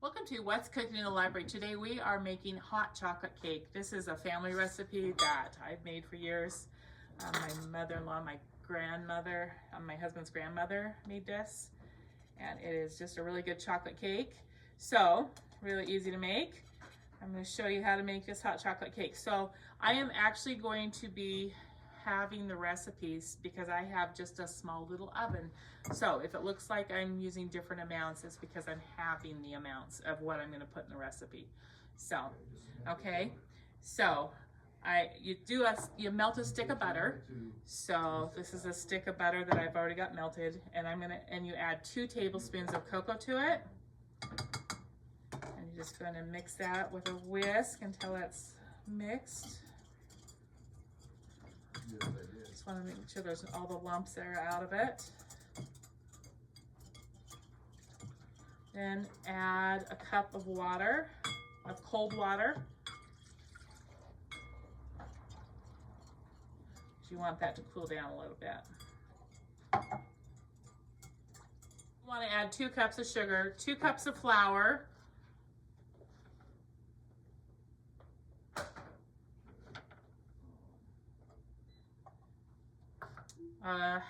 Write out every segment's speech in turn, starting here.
Welcome to What's Cooking in the Library. Today we are making hot chocolate cake. This is a family recipe that I've made for years. My mother-in-law, my grandmother, my husband's grandmother made this, and it is just a really good chocolate cake. So, really easy to make. I'm going to show you how to make this hot chocolate cake. So, I am actually going to be having the recipes because I have just a small little oven. So if it looks like I'm using different amounts, it's because I'm having the amounts of what I'm going to put in the recipe. So, okay. So you melt a stick of butter. So this is a stick of butter that I've already got melted, and you add 2 tablespoons of cocoa to it. And you're just going to mix that with a whisk until it's mixed. Just want to make sure there's all the lumps that are out of it. Then add a cup of water, of cold water. You want that to cool down a little bit. You want to add 2 cups of sugar, 2 cups of flour,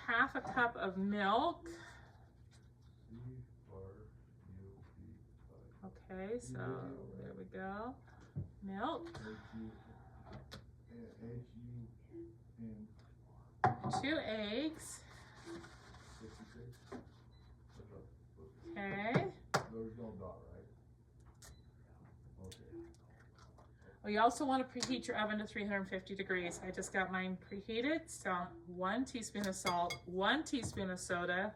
half a cup of milk. Okay, so there we go. Milk. 2 eggs. Okay. Well, you also want to preheat your oven to 350 degrees. I just got mine preheated. So 1 teaspoon of salt, 1 teaspoon of soda,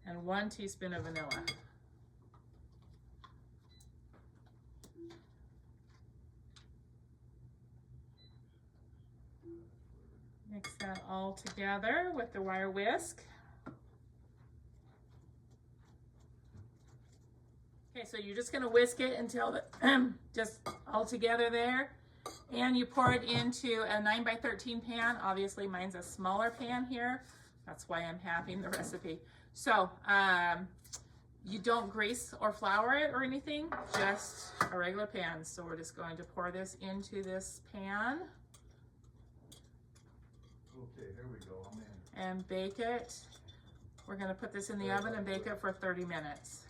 and 1 teaspoon of vanilla. Mix that all together with the wire whisk. Okay, so you're just gonna whisk it until just all together there. And you pour it into a 9x13 pan. Obviously mine's a smaller pan here. That's why I'm having the recipe. So you don't grease or flour it or anything, just a regular pan. So we're just going to pour this into this pan. Okay, here we go, I'm in. And bake it. We're gonna put this in the oven and bake it for 30 minutes.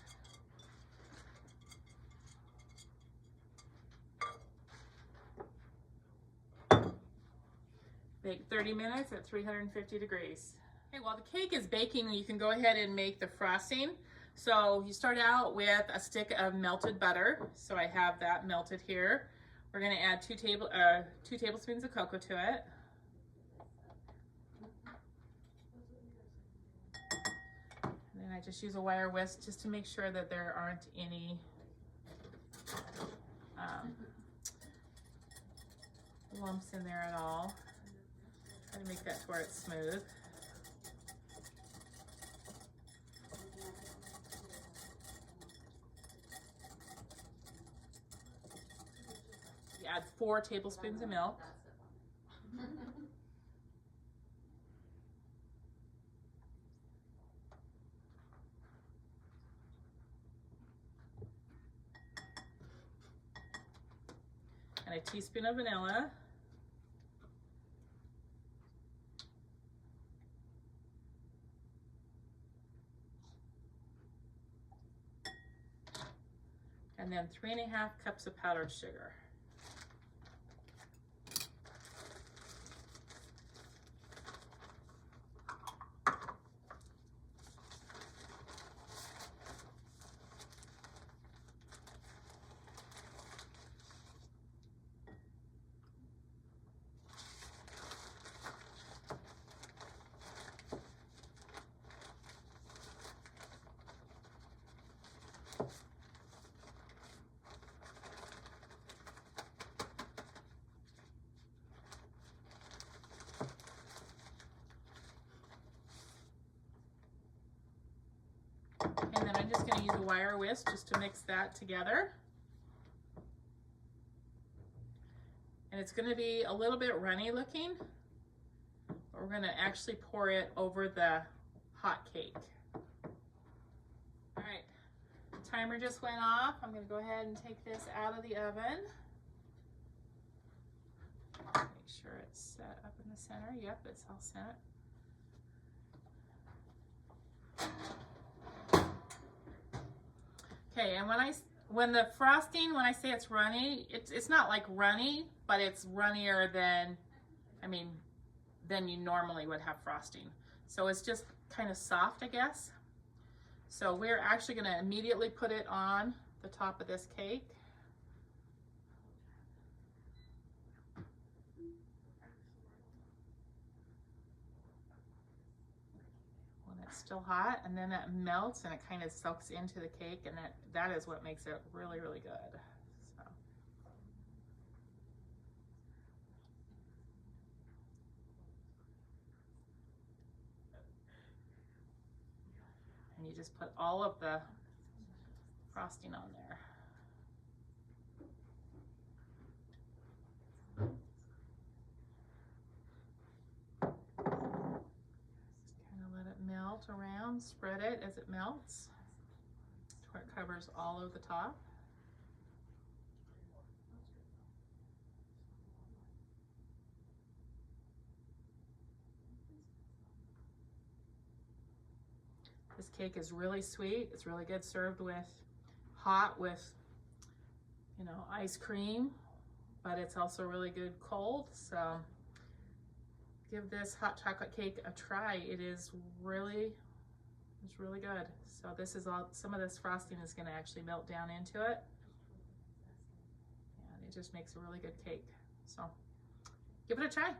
Bake 30 minutes at 350 degrees. Okay, while the cake is baking, you can go ahead and make the frosting. So you start out with a stick of melted butter. So I have that melted here. We're gonna add 2 tablespoons of cocoa to it. And then I just use a wire whisk just to make sure that there aren't any lumps in there at all. Try to make that to where it's smooth. You add 4 tablespoons of milk. And a teaspoon of vanilla. And then 3½ cups of powdered sugar. And then I'm just going to use a wire whisk just to mix that together. And it's going to be a little bit runny looking, but we're going to actually pour it over the hot cake. All right, timer just went off. I'm gonna go ahead and take this out of the oven. Make sure it's set up in the center. Yep, it's all set. Okay, and when the frosting, when I say it's runny, it's not like runny, but it's runnier than, than you normally would have frosting. So it's just kind of soft, I guess. So we're actually going to immediately put it on the top of this cake. When it's still hot, and then that melts and it kind of soaks into the cake, and that is what makes it really, really good. So. And you just put all of the frosting on there. Melt around, spread it as it melts to where it covers all of the top. This cake is really sweet. It's really good served with hot with, ice cream, but it's also really good cold. So give this hot chocolate cake a try. It's really good. So this is some of this frosting is going to actually melt down into it, and it just makes a really good cake. So give it a try.